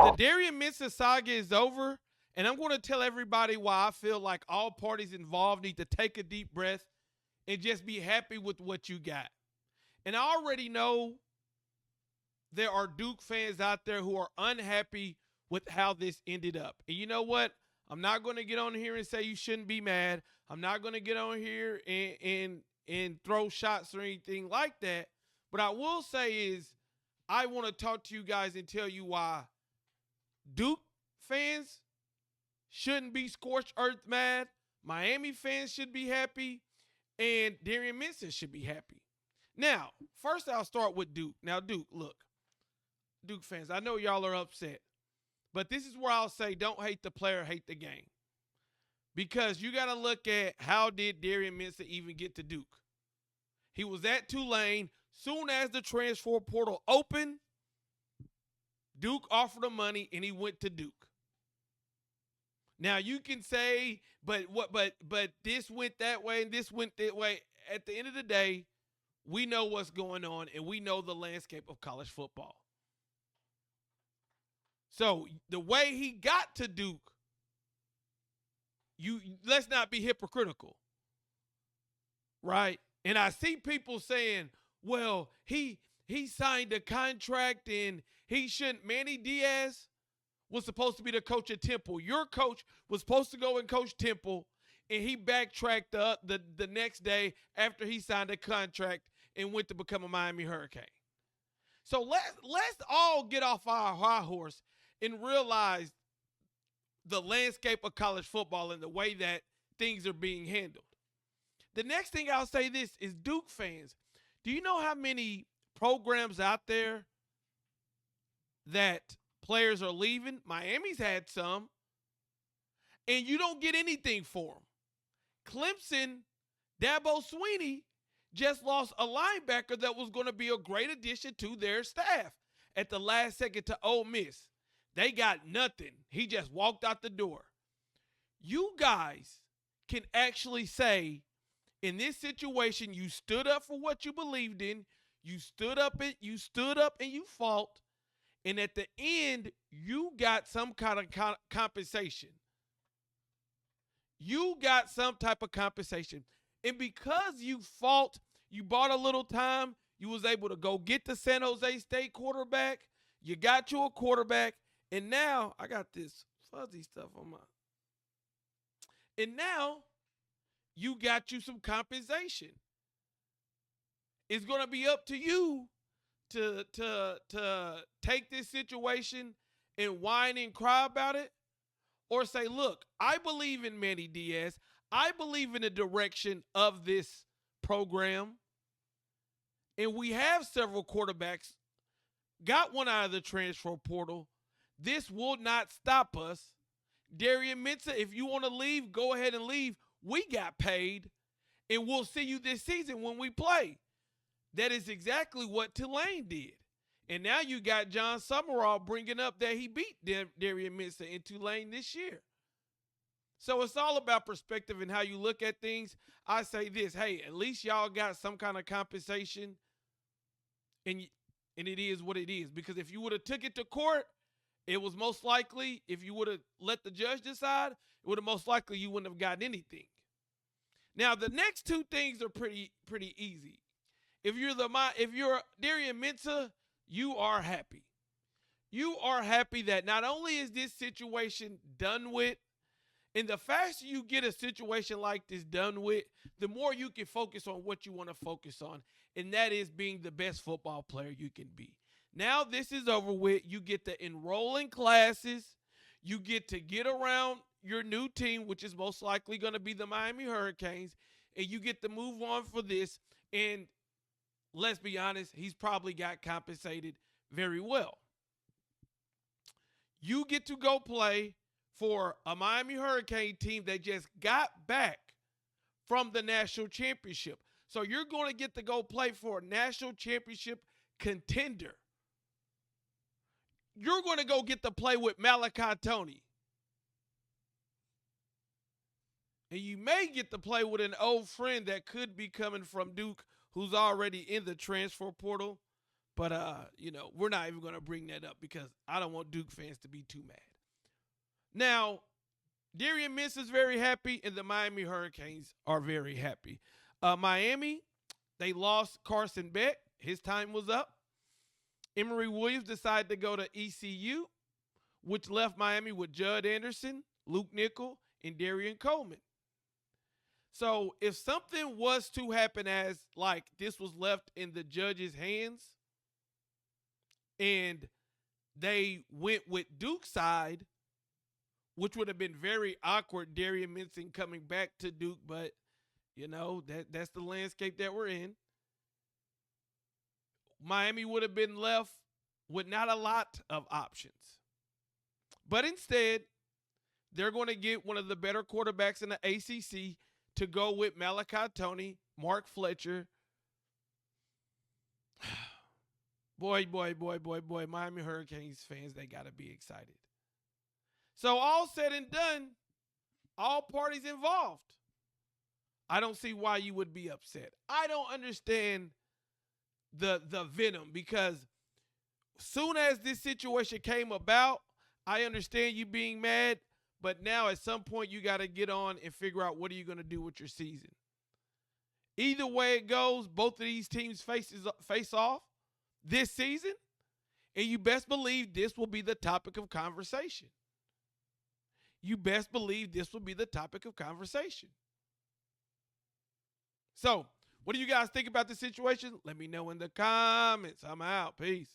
The Darian Mensah saga is over, and I'm going to tell everybody why I feel like all parties involved need to take a deep breath and just be happy with what you got. And I already know there are Duke fans out there who are unhappy with how this ended up. And you know what? I'm not going to get on here and say you shouldn't be mad. I'm not going to get on here and throw shots or anything like that. But I will say is I want to talk to you guys and tell you why Duke fans shouldn't be scorched earth mad. Miami fans should be happy. And Darian Mensah should be happy. Now, first I'll start with Duke. Now, Duke, look. Duke fans, I know y'all are upset. But this is where I'll say don't hate the player, hate the game. Because you got to look at how did Darian Mensah even get to Duke. He was at Tulane. Soon as the transfer portal opened, Duke offered him money and he went to Duke. Now you can say, but this went that way and this went that way. At the end of the day, we know what's going on and we know the landscape of college football. So the way he got to Duke, let's not be hypocritical, right? And I see people saying, well, he signed a contract and he shouldn't. Manny Diaz was supposed to be the coach at Temple. Your coach was supposed to go and coach Temple, and he backtracked the next day after he signed a contract and went to become a Miami Hurricane. So let's all get off our high horse and realize the landscape of college football and the way that things are being handled. The next thing I'll say this is Duke fans. Do you know how many programs out there that players are leaving? Miami's had some. And you don't get anything for them. Clemson, Dabo Swinney, just lost a linebacker that was going to be a great addition to their staff at the last second to Ole Miss. They got nothing. He just walked out the door. You guys can actually say, in this situation, you stood up for what you believed in. You stood up and you fought. And at the end, you got some kind of compensation. You got some type of compensation. And because you fought, you bought a little time, you was able to go get the San Jose State quarterback. You got you a quarterback. And now, I got this fuzzy stuff on my. And now, you got you some compensation. It's going to be up to you to take this situation and whine and cry about it, or say, look, I believe in Manny Diaz. I believe in the direction of this program. And we have several quarterbacks. Got one out of the transfer portal. This will not stop us. Darian Mensah, if you want to leave, go ahead and leave. We got paid, and we'll see you this season when we play. That is exactly what Tulane did. And now you got John Summerall bringing up that he beat Darian Mensah in Tulane this year. So it's all about perspective and how you look at things. I say this, hey, at least y'all got some kind of compensation, and it is what it is. Because if you would have took it to court, it was most likely, if you would have let the judge decide, it would have most likely you wouldn't have gotten anything. Now, the next two things are pretty easy. If you're Darian Mensah, you are happy. You are happy that not only is this situation done with, and the faster you get a situation like this done with, the more you can focus on what you want to focus on, and that is being the best football player you can be. Now this is over with. You get to enroll in classes. You get to get around your new team, which is most likely going to be the Miami Hurricanes, and you get to move on for this. And let's be honest, he's probably got compensated very well. You get to go play for a Miami Hurricane team that just got back from the national championship. So you're going to get to go play for a national championship contender. You're going to go get to play with Malachi Tony. And you may get to play with an old friend that could be coming from Duke who's already in the transfer portal. But we're not even going to bring that up because I don't want Duke fans to be too mad. Now, Darian Mensah is very happy, and the Miami Hurricanes are very happy. Miami, they lost Carson Beck. His time was up. Emory Williams decided to go to ECU, which left Miami with Judd Anderson, Luke Nickel, and Darian Coleman. So if something was to happen as like this was left in the judge's hands and they went with Duke's side, which would have been very awkward, Darian Mensah coming back to Duke, but that's the landscape that we're in. Miami would have been left with not a lot of options. But instead, they're going to get one of the better quarterbacks in the ACC to go with Malachi Tony, Mark Fletcher. Boy, Miami Hurricanes fans, they got to be excited. So all said and done, all parties involved, I don't see why you would be upset. I don't understand the venom, because soon as this situation came about, I understand you being mad, but now at some point you got to get on and figure out what are you going to do with your season. Either way it goes, both of these teams face off this season, and you best believe this will be the topic of conversation. You best believe this will be the topic of conversation. So, what do you guys think about the situation? Let me know in the comments. I'm out. Peace.